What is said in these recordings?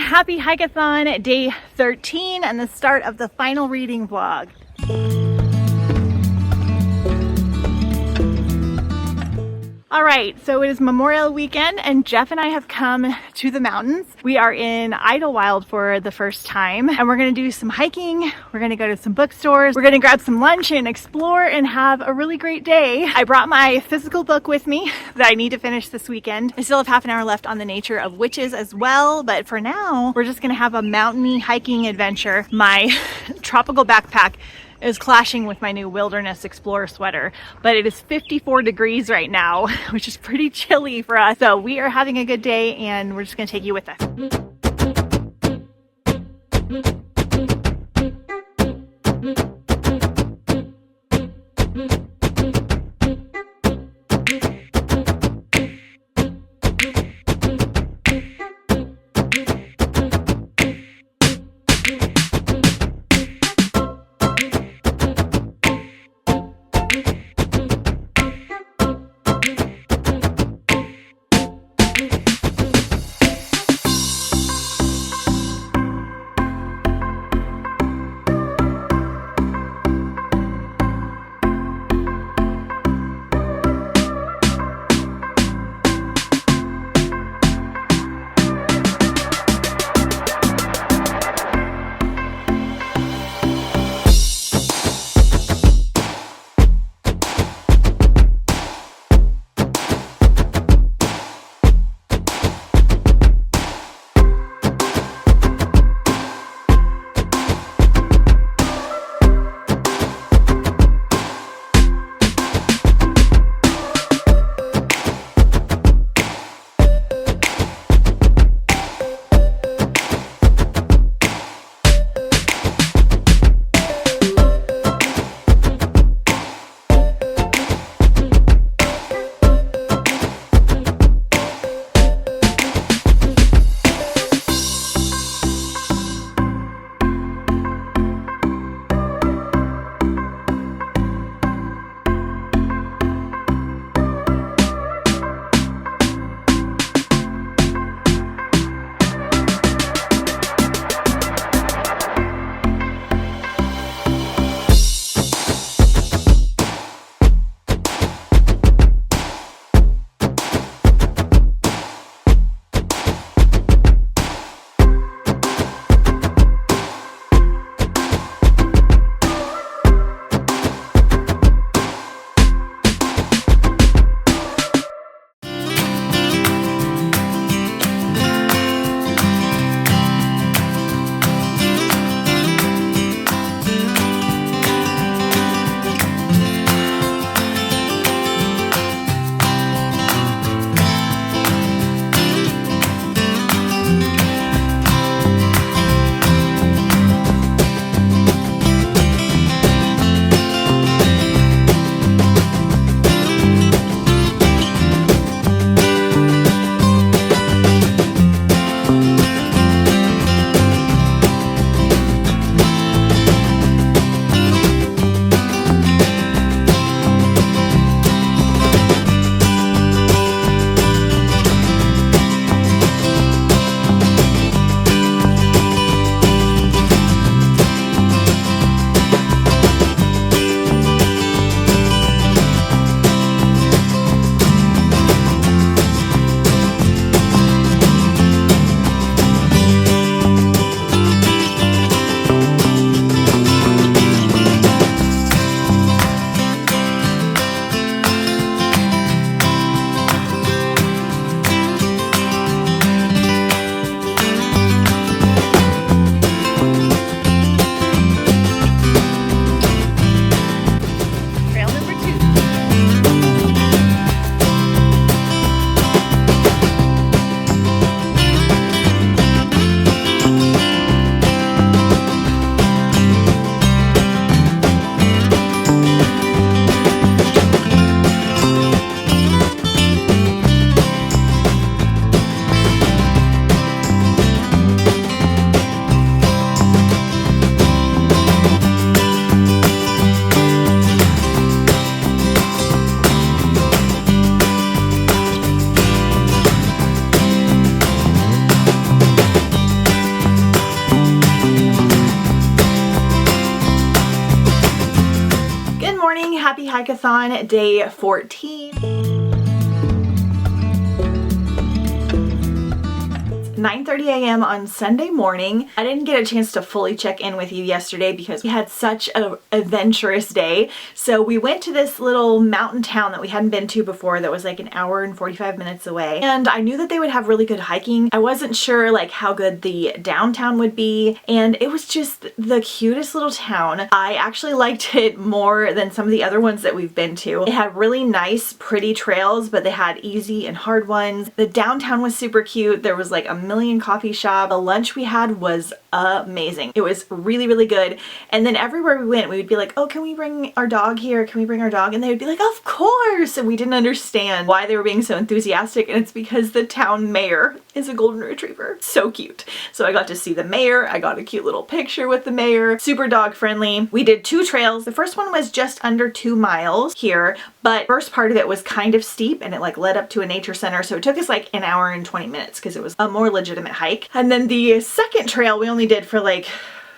happy Hikeathon day 13 and the start of the final reading vlog. All right, so it is Memorial Weekend and Jeff and I have come to the mountains. We are in Idlewild for the first time and we're gonna do some hiking. We're gonna go to some bookstores. We're gonna grab some lunch and explore and have a really great day. I brought my physical book with me that I need to finish this weekend. I still have half an hour left on the nature of witches as well, but for now, we're just gonna have a mountainy hiking adventure. My tropical backpack is clashing with my new Wilderness Explorer sweater, but it is 54 degrees right now, which is pretty chilly for us. So we are having a good day and we're just gonna take you with us. HIKEATHON day 14. 9:30 a.m. on Sunday morning. I didn't get a chance to fully check in with you yesterday because we had such an adventurous day. So we went to this little mountain town that we hadn't been to before that was like an hour and 45 minutes away. And I knew that they would have really good hiking. I wasn't sure like how good the downtown would be. And it was just the cutest little town. I actually liked it more than some of the other ones that we've been to. It had really nice, pretty trails, but they had easy and hard ones. The downtown was super cute. There was like a million coffee shop. The lunch we had was amazing. It was really, really good. And then everywhere we went, we would be like, oh, can we bring our dog here? Can we bring our dog? And they would be like, of course. And we didn't understand why they were being so enthusiastic. And it's because the town mayor is a golden retriever. So cute. So I got to see the mayor. I got a cute little picture with the mayor. Super dog friendly. We did 2 trails. The first one was just under 2 miles here, but first part of it was kind of steep and it like led up to a nature center. So it took us like an hour and 20 minutes because it was a more legitimate hike. And then the second trail we only did for like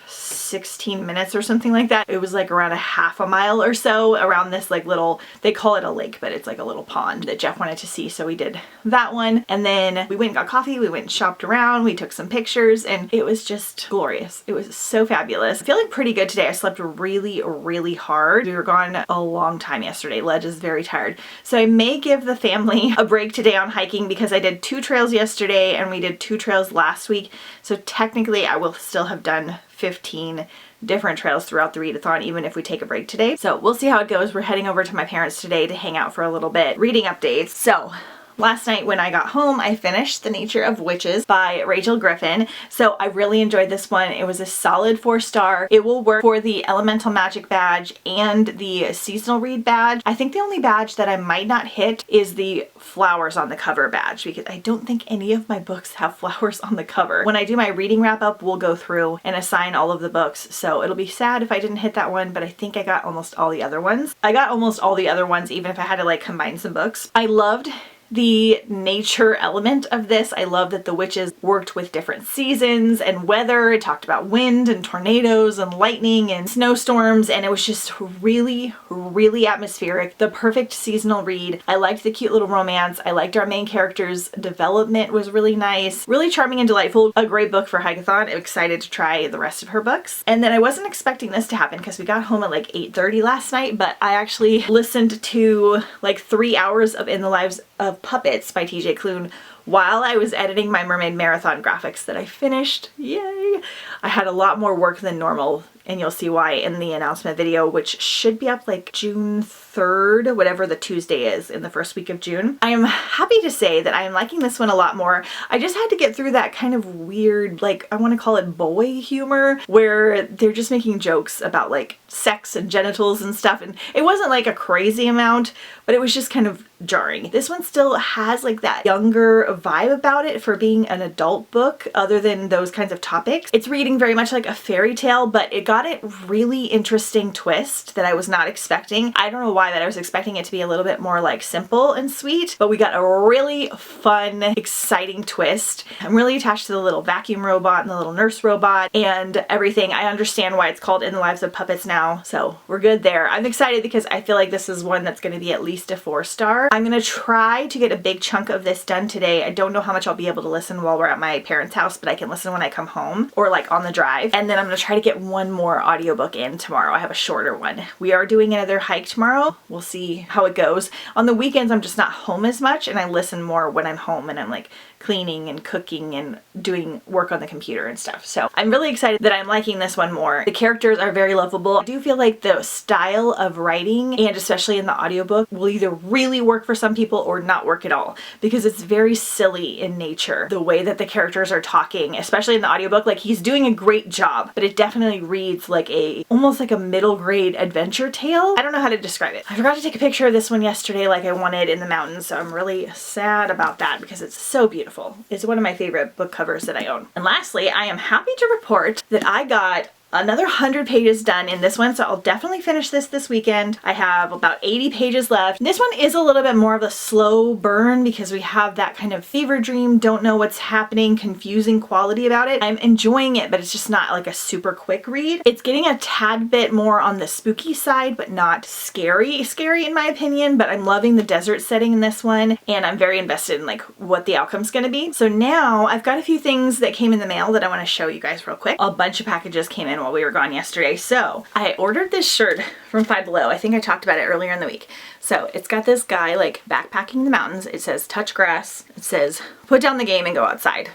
16 minutes or something like that. It was like around a half a mile or so around this like little, they call it a lake, but it's like a little pond that Jeff wanted to see. So we did that one. And then we went and got coffee. We went and shopped around. We took some pictures and it was just glorious. It was so fabulous. Feeling pretty good today. I slept really, really hard. We were gone a long time yesterday. Ledge is very tired. So I may give the family a break today on hiking because I did 2 trails yesterday and we did 2 trails last week. So technically I will still have done 15 different trails throughout the readathon even if we take a break today. So we'll see how it goes. We're heading over to my parents today to hang out for a little bit. Reading updates. So last night when I got home, I finished The Nature of Witches by Rachel Griffin. So I really enjoyed this one. It was a solid 4-star. It will work for the Elemental Magic badge and the Seasonal Read badge. I think the only badge that I might not hit is the flowers on the cover badge because I don't think any of my books have flowers on the cover. When I do my reading wrap up, we'll go through and assign all of the books. So it'll be sad if I didn't hit that one, but I think I got almost all the other ones. I got almost all the other ones even if I had to like combine some books. I loved the nature element of this. I love that the witches worked with different seasons and weather. It talked about wind and tornadoes and lightning and snowstorms, and it was just really, really atmospheric. The perfect seasonal read. I liked the cute little romance. I liked our main character's development was really nice. Really charming and delightful. A great book for HIKEATHON. I'm excited to try the rest of her books. And then I wasn't expecting this to happen because we got home at like 8:30 last night, but I actually listened to like 3 hours of In the Lives of Puppets by TJ Klune while I was editing my Mermaid Marathon graphics that I finished. Yay! I had a lot more work than normal and you'll see why in the announcement video, which should be up like June 3rd, whatever the Tuesday is in the first week of June. I am happy to say that I am liking this one a lot more. I just had to get through that kind of weird, like I want to call it boy humor, where they're just making jokes about like sex and genitals and stuff, and it wasn't like a crazy amount, but it was just kind of jarring. This one still has like that younger vibe about it for being an adult book other than those kinds of topics. It's reading very much like a fairy tale, but it got a really interesting twist that I was not expecting. I don't know why, that I was expecting it to be a little bit more like simple and sweet, but we got a really fun, exciting twist. I'm really attached to the little vacuum robot and the little nurse robot and everything. I understand why it's called In the Lives of Puppets now, so we're good there. I'm excited because I feel like this is one that's going to be at least a 4-star. I'm going to try to get a big chunk of this done today. I don't know how much I'll be able to listen while we're at my parents' house, but I can listen when I come home or like on the drive. And then I'm going to try to get one more audiobook in tomorrow. I have a shorter one. We are doing another hike tomorrow. We'll see how it goes. On the weekends, I'm just not home as much and I listen more when I'm home and I'm like cleaning and cooking and doing work on the computer and stuff. So I'm really excited that I'm liking this one more. The characters are very lovable. I do feel like the style of writing, and especially in the audiobook, will either really work for some people or not work at all because it's very silly in nature. The way that the characters are talking, especially in the audiobook, like he's doing a great job, but it definitely reads like almost like a middle grade adventure tale. I don't know how to describe it. I forgot to take a picture of this one yesterday like I wanted in the mountains, so I'm really sad about that because it's so beautiful. It's one of my favorite book covers that I own. And lastly, I am happy to report that I got another 100 pages done in this one, so I'll definitely finish this weekend. I have about 80 pages left. This one is a little bit more of a slow burn because we have that kind of fever dream, don't know what's happening, confusing quality about it. I'm enjoying it, but it's just not like a super quick read. It's getting a tad bit more on the spooky side, but not scary in my opinion, but I'm loving the desert setting in this one, and I'm very invested in like what the outcome's gonna be. So now I've got a few things that came in the mail that I want to show you guys real quick. A bunch of packages came in while we were gone yesterday. So I ordered this shirt from Five Below. I think I talked about it earlier in the week. So it's got this guy like backpacking the mountains. It says touch grass. It says put down the game and go outside.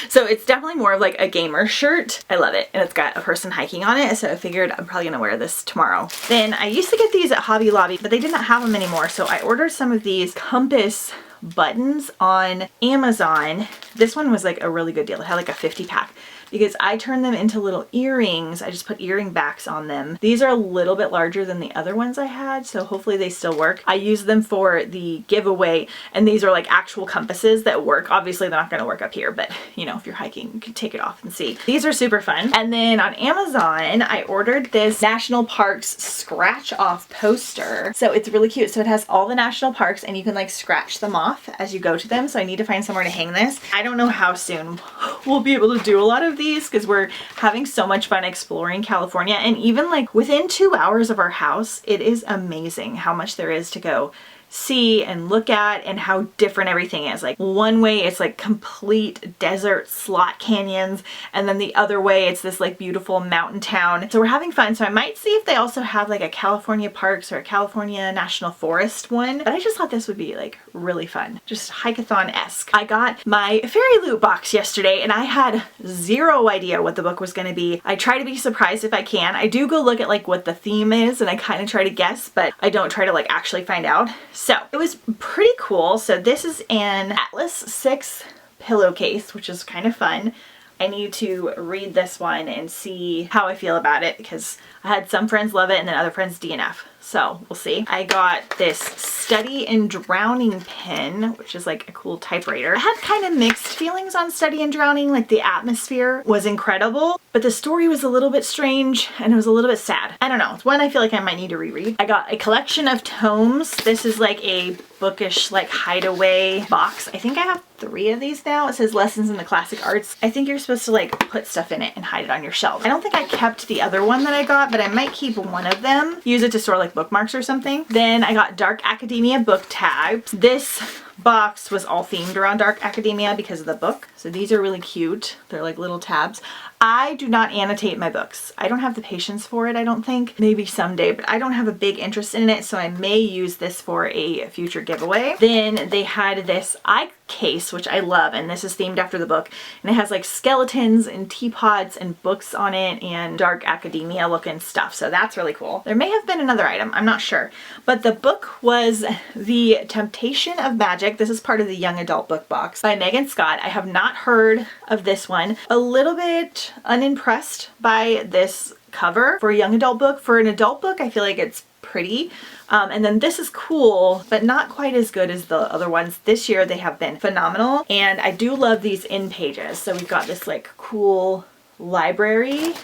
So it's definitely more of like a gamer shirt. I love it. And it's got a person hiking on it. So I figured I'm probably gonna wear this tomorrow. Then I used to get these at Hobby Lobby, but they didn't have them anymore. So I ordered some of these compass buttons on Amazon. This one was like a really good deal. It had like a 50 pack because I turned them into little earrings. I just put earring backs on them. These are a little bit larger than the other ones I had, so hopefully they still work. I used them for the giveaway, and these are like actual compasses that work. Obviously they're not gonna work up here, but you know, if you're hiking, you can take it off and see. These are super fun. And then on Amazon, I ordered this National Parks scratch off poster. So it's really cute. So it has all the national parks and you can like scratch them off as you go to them. So I need to find somewhere to hang this. I don't know how soon we'll be able to do a lot of these because we're having so much fun exploring California, and even like within 2 hours of our house, it is amazing how much there is to go see and look at and how different everything is. Like one way it's like complete desert slot canyons, and then the other way it's this like beautiful mountain town. So we're having fun. So I might see if they also have like a California Parks or a California National Forest one, but I just thought this would be like really fun, just hike-a-thon-esque. I got my fairy loot box yesterday and I had zero idea what the book was going to be. I try to be surprised if I can. I do go look at like what the theme is and I kind of try to guess, but I don't try to like actually find out. So it was pretty cool. So this is an Atlas 6 pillowcase, which is kind of fun. I need to read this one and see how I feel about it because I had some friends love it and then other friends DNF. So we'll see. I got this Study in Drowning pen, which is like a cool typewriter. I had kind of mixed feelings on Study in Drowning. Like the atmosphere was incredible, but the story was a little bit strange and it was a little bit sad. I don't know. It's one I feel like I might need to reread. I got a collection of tomes. This is like a bookish like hideaway box. I think I have 3 of these now. It says Lessons in the Classic Arts. I think you're supposed to like put stuff in it and hide it on your shelf. I don't think I kept the other one that I got, but I might keep one of them. Use it to store like bookmarks or something. Then I got Dark Academia book tags. This box was all themed around Dark Academia because of the book. So these are really cute. They're like little tabs. I do not annotate my books. I don't have the patience for it, I don't think. Maybe someday, but I don't have a big interest in it, so I may use this for a future giveaway. Then they had this eye case, which I love, and this is themed after the book. And it has like skeletons and teapots and books on it and Dark Academia looking stuff. So that's really cool. There may have been another item, I'm not sure. But the book was The Temptation of Magic. This is part of the young adult book box by Megan Scott. I have not heard of this one. A little bit unimpressed by this cover for a young adult book. For an adult book, I feel like it's pretty. And then this is cool, but not quite as good as the other ones. This year they have been phenomenal. And I do love these in pages. So we've got this like cool library.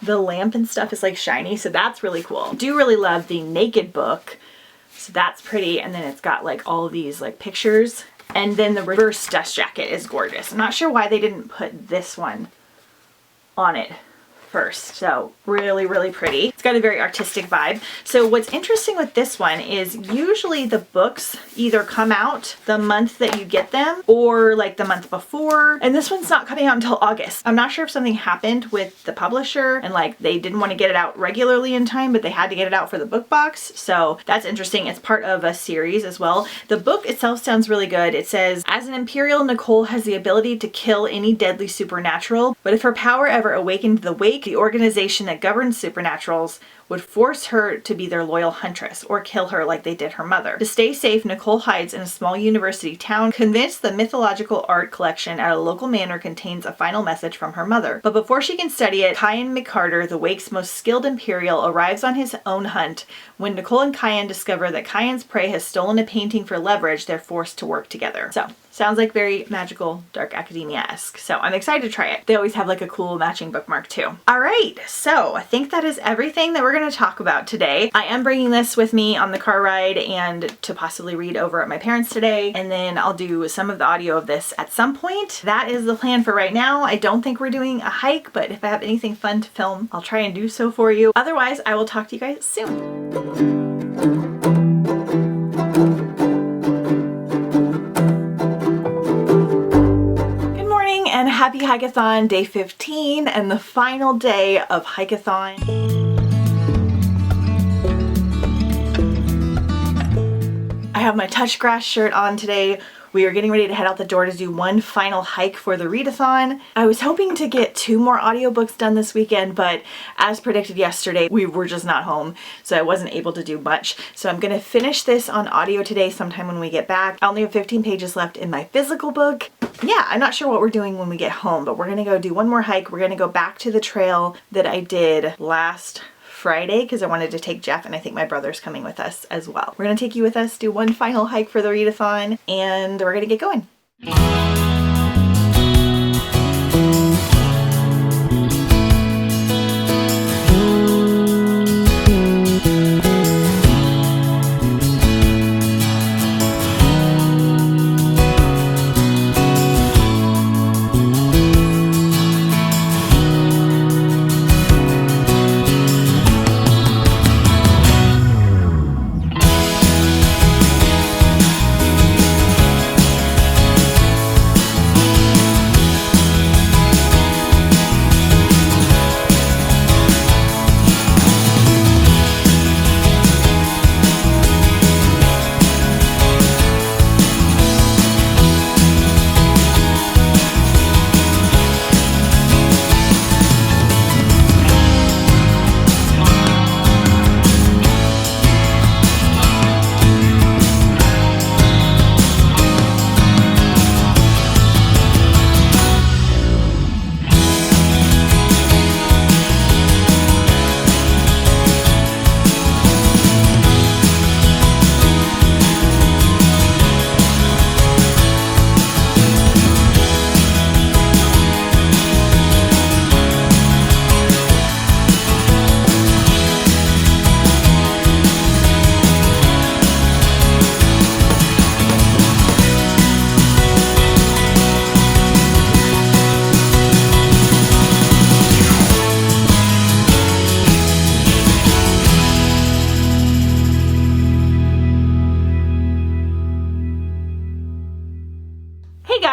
The lamp and stuff is like shiny, so that's really cool. I do really love the naked book. So that's pretty. And then it's got like all these like pictures. And then the reverse dust jacket is gorgeous. I'm not sure why they didn't put this one on it first. So really, really pretty. It's got a very artistic vibe. So what's interesting with this one is usually the books either come out the month that you get them or like the month before. And this one's not coming out until August. I'm not sure if something happened with the publisher and like they didn't want to get it out regularly in time, but they had to get it out for the book box. So that's interesting. It's part of a series as well. The book itself sounds really good. It says, as an Imperial, Nicole has the ability to kill any deadly supernatural, but if her power ever awakened the wake, the organization that governs supernaturals would force her to be their loyal huntress or kill her like they did her mother. To stay safe, Nicole hides in a small university town, convinced the mythological art collection at a local manor contains a final message from her mother. But before she can study it, Kyan McCarter, the Wake's most skilled Imperial, arrives on his own hunt. When Nicole and Kyan discover that Kyan's prey has stolen a painting for leverage, they're forced to work together. So, sounds like very magical, dark academia-esque. So I'm excited to try it. They always have like a cool matching bookmark too. All right, so I think that is everything that we're going to talk about today. I am bringing this with me on the car ride and to possibly read over at my parents' today. And then I'll do some of the audio of this at some point. That is the plan for right now. I don't think we're doing a hike, but if I have anything fun to film, I'll try and do so for you. Otherwise, I will talk to you guys soon. And happy HIKEATHON day 15 and the final day of HIKEATHON. I have my touch grass shirt on today. We are getting ready to head out the door to do one final hike for the readathon. I was hoping to get 2 more audiobooks done this weekend, but as predicted yesterday, we were just not home, so I wasn't able to do much. So I'm gonna finish this on audio today sometime when we get back. I only have 15 pages left in my physical book. Yeah, I'm not sure what we're doing when we get home, but we're gonna go do one more hike. We're gonna go back to the trail that I did last Friday because I wanted to take Jeff, and I think my brother's coming with us as well. We're gonna take you with us, do one final hike for the readathon, and we're gonna get going.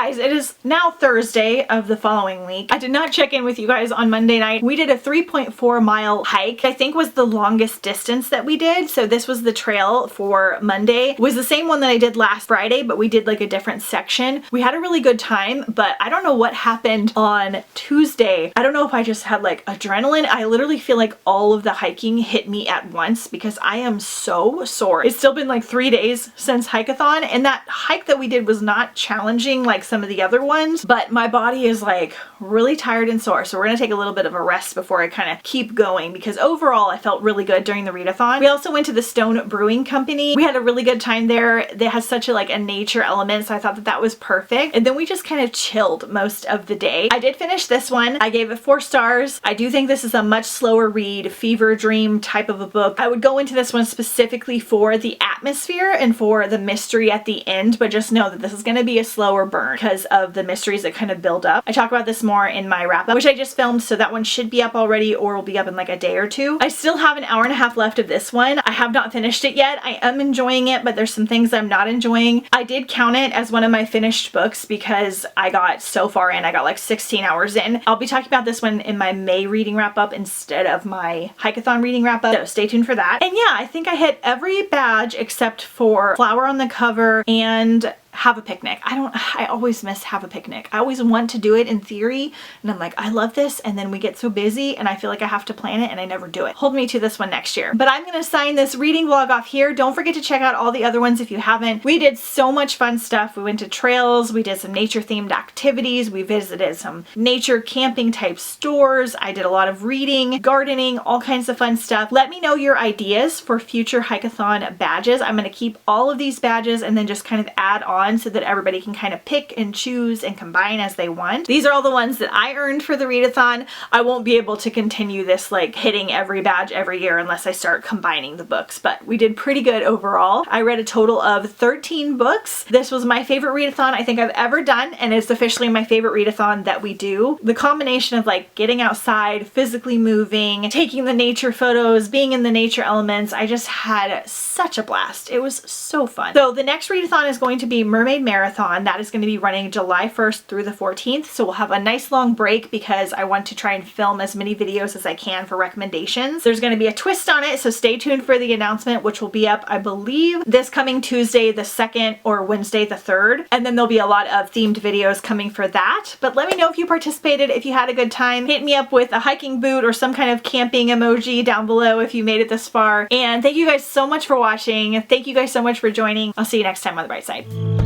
It is now Thursday of the following week. I did not check in with you guys on Monday night. We did a 3.4 mile hike. I think was the longest distance that we did. So this was the trail for Monday. It was the same one that I did last Friday, but we did like a different section. We had a really good time, but I don't know what happened on Tuesday. I don't know if I just had like adrenaline. I literally feel like all of the hiking hit me at once because I am so sore. It's still been like 3 days since HIKEATHON, and that hike that we did was not challenging like some of the other ones, but my body is like really tired and sore. So we're gonna take a little bit of a rest before I kind of keep going, because overall I felt really good during the readathon. We also went to the Stone Brewing Company. We had a really good time there. It has such a like a nature element, so I thought that that was perfect. And then we just kind of chilled most of the day. I did finish this one. I gave it 4 stars. I do think this is a much slower read, fever dream type of a book. I would go into this one specifically for the atmosphere and for the mystery at the end, but just know that this is going to be a slower burn because of the mysteries that kind of build up. I talk about this more in my wrap up, which I just filmed, so that one should be up already or will be up in like a day or two. I still have an hour and a half left of this one. I have not finished it yet. I am enjoying it, but there's some things I'm not enjoying. I did count it as one of my finished books because I got so far in. I got like 16 hours in. I'll be talking about this one in my May reading wrap up instead of my HIKEATHON reading wrap up, so stay tuned for that. And yeah, I think I hit every badge except for flower on the cover and have a picnic. I always miss have a picnic. I always want to do it in theory, and I'm like, I love this, and then we get so busy and I feel like I have to plan it and I never do it. Hold me to this one next year. But I'm gonna sign this reading vlog off here. Don't forget to check out all the other ones if you haven't. We did so much fun stuff. We went to trails, we did some nature themed activities, we visited some nature camping type stores. I did a lot of reading, gardening, all kinds of fun stuff. Let me know your ideas for future HIKEATHON badges. I'm gonna keep all of these badges and then just kind of add on so that everybody can kind of pick and choose and combine as they want. These are all the ones that I earned for the readathon. I won't be able to continue this like hitting every badge every year unless I start combining the books, but we did pretty good overall. I read a total of 13 books. This was my favorite readathon I think I've ever done, and it's officially my favorite readathon that we do. The combination of like getting outside, physically moving, taking the nature photos, being in the nature elements, I just had such a blast. It was so fun. So the next readathon is going to be Mermaid Marathon. That is going to be running July 1st through the 14th. So we'll have a nice long break because I want to try and film as many videos as I can for recommendations. There's going to be a twist on it, so stay tuned for the announcement, which will be up, I believe, this coming Tuesday the 2nd or Wednesday the 3rd. And then there'll be a lot of themed videos coming for that. But let me know if you participated, if you had a good time. Hit me up with a hiking boot or some kind of camping emoji down below if you made it this far. And thank you guys so much for watching. Thank you guys so much for joining. I'll see you next time on The Bright Side.